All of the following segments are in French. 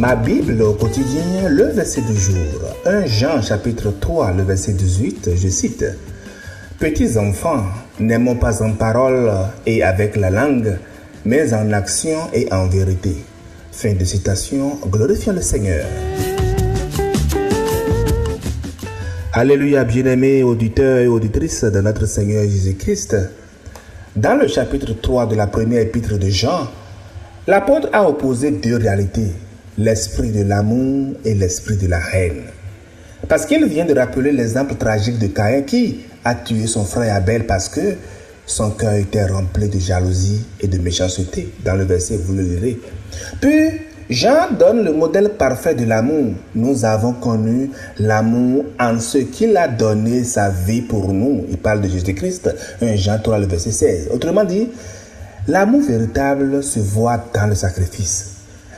Ma Bible au quotidien, le verset du jour. 1 Jean chapitre 3, le verset 18, je cite. Petits enfants, n'aimons pas en parole et avec la langue, mais en action et en vérité. Fin de citation, glorifions le Seigneur. Alléluia, bien-aimés auditeurs et auditrices de notre Seigneur Jésus-Christ. Dans le chapitre 3 de la première épître de Jean, l'apôtre a opposé deux réalités, l'esprit de l'amour et l'esprit de la haine. Parce qu'il vient de rappeler l'exemple tragique de Caïn qui a tué son frère Abel parce que son cœur était rempli de jalousie et de méchanceté. Dans le verset, vous le lirez. Puis, Jean donne le modèle parfait de l'amour. Nous avons connu l'amour en ce qu'il a donné sa vie pour nous. Il parle de Jésus-Christ, 1 Jean 3, le verset 16. Autrement dit, l'amour véritable se voit dans le sacrifice.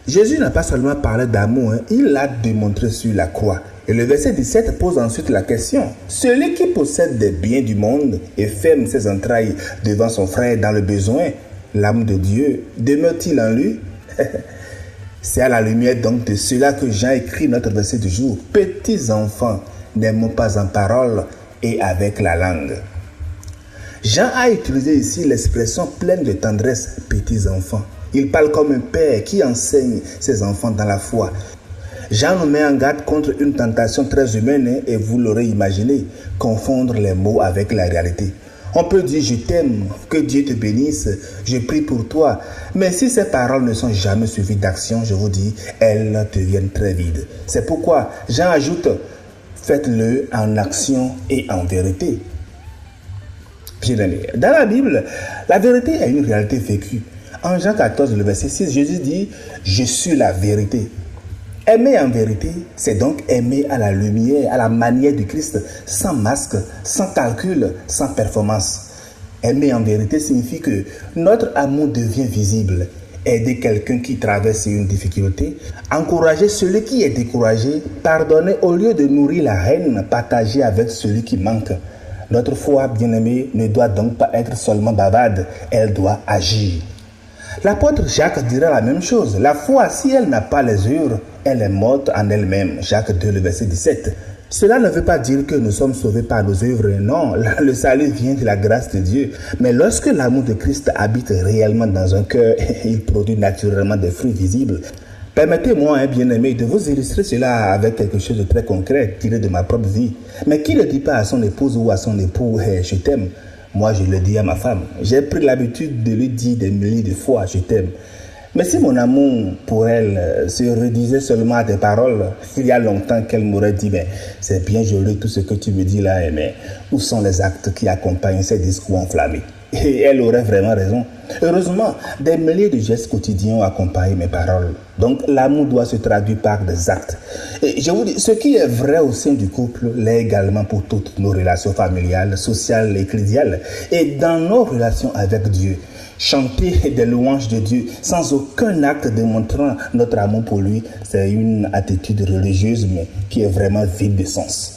Jésus n'a pas seulement parlé d'amour, il l'a démontré sur la croix. Et le verset 17 pose ensuite la question. Celui qui possède des biens du monde et ferme ses entrailles devant son frère dans le besoin, l'amour de Dieu, demeure-t-il en lui? C'est à la lumière donc de cela que Jean écrit notre verset du jour. Petits enfants, n'aimons pas en parole et avec la langue. Jean a utilisé ici l'expression pleine de tendresse, petits enfants. Il parle comme un père qui enseigne ses enfants dans la foi. Jean nous met en garde contre une tentation très humaine et vous l'aurez imaginé, confondre les mots avec la réalité. On peut dire je t'aime, que Dieu te bénisse, je prie pour toi. Mais si ces paroles ne sont jamais suivies d'action, je vous dis, elles deviennent très vides. C'est pourquoi Jean ajoute, faites-le en action et en vérité. Bien-aimé, dans la Bible, la vérité est une réalité vécue. En Jean 14, le verset 6, Jésus dit, je suis la vérité. Aimer en vérité, c'est donc aimer à la lumière, à la manière du Christ, sans masque, sans calcul, sans performance. Aimer en vérité signifie que notre amour devient visible. Aider quelqu'un qui traverse une difficulté, encourager celui qui est découragé, pardonner au lieu de nourrir la haine, partager avec celui qui manque. Notre foi, bien-aimée, ne doit donc pas être seulement bavarde, elle doit agir. L'apôtre Jacques dira la même chose. La foi, si elle n'a pas les œuvres, elle est morte en elle-même. Jacques 2, le verset 17. Cela ne veut pas dire que nous sommes sauvés par nos œuvres. Non, le salut vient de la grâce de Dieu. Mais lorsque l'amour de Christ habite réellement dans un cœur, il produit naturellement des fruits visibles. Permettez-moi, bien-aimé, de vous illustrer cela avec quelque chose de très concret tiré de ma propre vie. Mais qui ne dit pas à son épouse ou à son époux, je t'aime? Moi, je le dis à ma femme. J'ai pris l'habitude de lui dire des milliers de fois, je t'aime. Mais si mon amour pour elle se réduisait seulement à des paroles, il y a longtemps qu'elle m'aurait dit, mais c'est bien joli tout ce que tu me dis là, mais où sont les actes qui accompagnent ces discours enflammés? Et elle aurait vraiment raison. Heureusement, des milliers de gestes quotidiens ont accompagné mes paroles. Donc l'amour doit se traduire par des actes. Et je vous dis, ce qui est vrai au sein du couple l'est également pour toutes nos relations familiales, sociales et ecclésiales. Et dans nos relations avec Dieu. Chanter des louanges de Dieu sans aucun acte démontrant notre amour pour lui, c'est une attitude religieuse mais qui est vraiment vide de sens.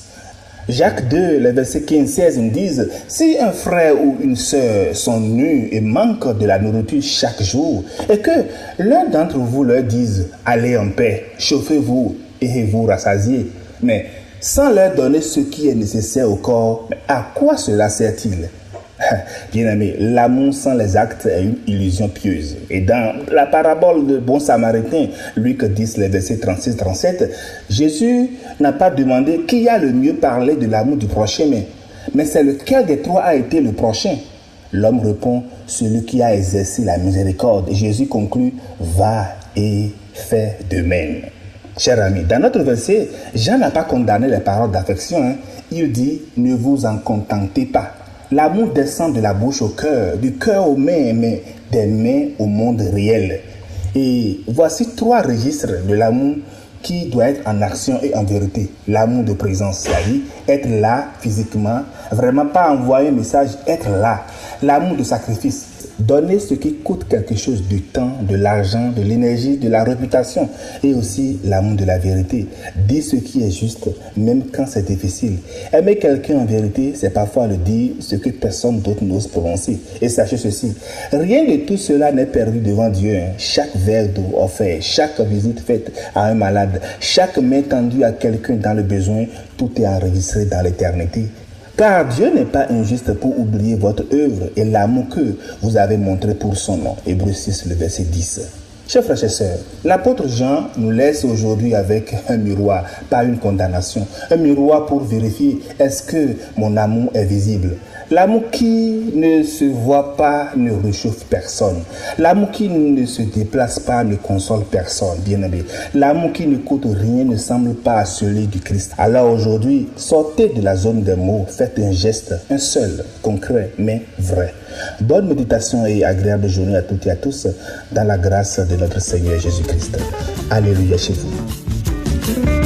Jacques 2, les versets 15-16 nous disent, si un frère ou une sœur sont nus et manquent de la nourriture chaque jour, et que l'un d'entre vous leur dise, allez en paix, chauffez-vous et vous rassasiez, mais sans leur donner ce qui est nécessaire au corps, à quoi cela sert-il? Bien-aimé, l'amour sans les actes est une illusion pieuse. Et dans la parabole de bon samaritain, Luc 10, les versets 36-37, Jésus n'a pas demandé qui a le mieux parlé de l'amour du prochain, mais c'est lequel des trois a été le prochain. L'homme répond, celui qui a exercé la miséricorde. Et Jésus conclut, va et fais de même. Cher ami, dans notre verset, Jean n'a pas condamné les paroles d'affection. Il dit, ne vous en contentez pas. L'amour descend de la bouche au cœur, du cœur aux mains, mais des mains au monde réel. Et voici trois registres de l'amour qui doit être en action et en vérité. L'amour de présence, c'est-à-dire être là physiquement, vraiment pas envoyer un message, être là. L'amour de sacrifice, Donnez ce qui coûte quelque chose, du temps, de l'argent, de l'énergie, de la réputation et aussi l'amour de la vérité. Dites ce qui est juste, même quand c'est difficile. Aimer quelqu'un en vérité, c'est parfois le dire ce que personne d'autre n'ose prononcer. Et sachez ceci, rien de tout cela n'est perdu devant Dieu. Chaque verre d'eau offert, chaque visite faite à un malade, chaque main tendue à quelqu'un dans le besoin, tout est enregistré dans l'éternité. Car Dieu n'est pas injuste pour oublier votre œuvre et l'amour que vous avez montré pour son nom. Hébreux 6, le verset 10. Chers frères et sœurs, l'apôtre Jean nous laisse aujourd'hui avec un miroir, pas une condamnation. Un miroir pour vérifier, est-ce que mon amour est visible? L'amour qui ne se voit pas ne réchauffe personne. L'amour qui ne se déplace pas ne console personne, bien aimé. L'amour qui ne coûte rien ne semble pas celui du Christ. Alors aujourd'hui, sortez de la zone des mots, faites un geste, un seul, concret, mais vrai. Bonne méditation et agréable journée à toutes et à tous dans la grâce de notre Seigneur Jésus-Christ. Alléluia chez vous.